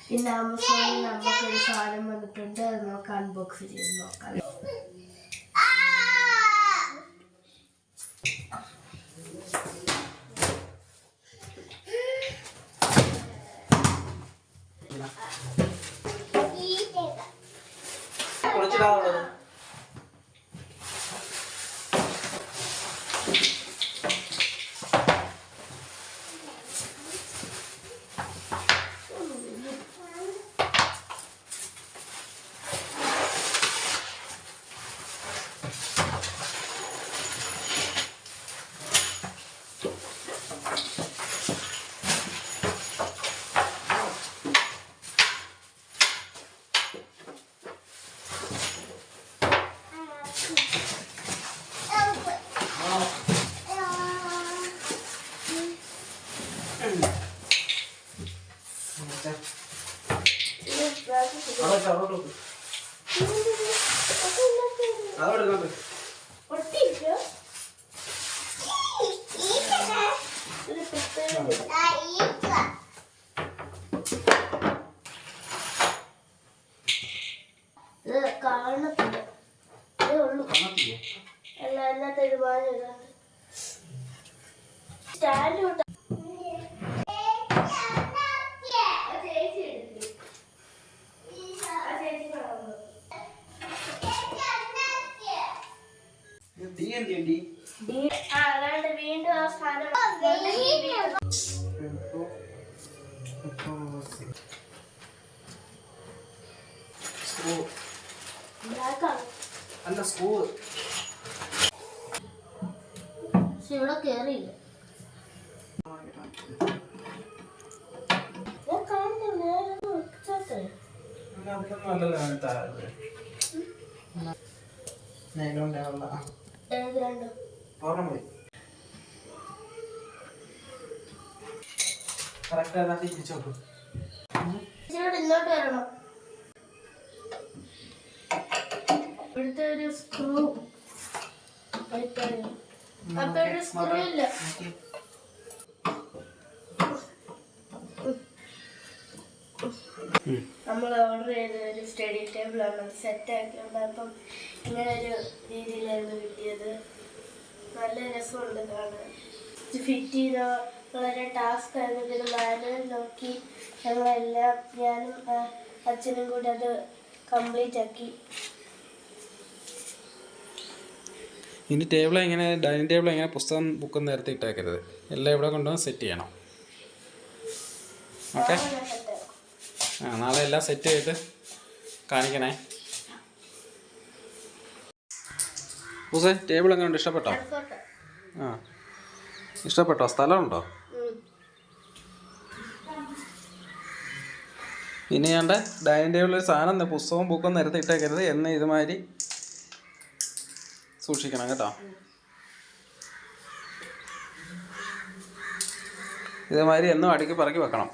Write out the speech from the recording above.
പിന്നെ ആമസോണിൽ നമുക്കൊരു സാധനം വന്നിട്ടുണ്ട്. അത് നമുക്ക് അൺബോക്സ് ചെയ്ത് നോക്കാം. കാണത്തില്ല, അതേ ഉള്ളൂ. എല്ലാം തരുമാനം സ്റ്റാൻഡ് വിട്ട വീണ്ടും ആ സാധനം അല്ല സ്ക്രൂ ഇവിടെ കേറിയില്ല. ഇങ്ങോട്ട് വരണം. ഇവിടുത്തെ ഒരു സ്ക്രൂ അപ്പൊ ഒരു സ്ക്രൂ ഇല്ല. നമ്മൾ ഓർഡർ ചെയ്ത ഒരു സ്റ്റഡി ടേബിളാണ് സെറ്റ് ആക്കിയത്. അപ്പം ഇങ്ങനെ ഒരു രീതിയിലായിരുന്നു കിട്ടിയത്. നല്ല രസമുണ്ട് കാണാൻ. ഫിറ്റ് ചെയ്ത വളരെ ടാസ്ക് ആയിരുന്നു. ഇത് മാനുവൽ നോക്കി ഞങ്ങളെല്ലാം ഞാനും അച്ഛനും കൂടി അത് കംപ്ലീറ്റ് ആക്കി. ഇനി ടേബിൾ എങ്ങനെ ഡൈനിങ് ടേബിൾ എങ്ങനെ പുസ്തകം ബുക്കും നേരത്തെ ഇട്ടേക്കരുത്. എല്ലാം ഇവിടെ കൊണ്ടുവന്ന് സെറ്റ് ചെയ്യണം. ഓക്കെ, നാളെ എല്ലാം സെറ്റ് ചെയ്ത് കാണിക്കണേ. പൂസേ ടേബിൾ എങ്ങനെയുണ്ട്? ഇഷ്ടപ്പെട്ടോ? ഇഷ്ടപ്പെട്ടോ? സ്ഥലമുണ്ടോ? ഇനി ഞാൻ്റെ ഡൈനിങ് ടേബിളിൽ സാധനം പുസ്തകവും ബുക്കും നേരത്തെ ഇട്ടേക്കരുത്. എന്ന് ഇതുമാതിരി സൂക്ഷിക്കണം കേട്ടോ. ഇതേമാതിരി എന്നും അടുക്കി പറക്കി വെക്കണം.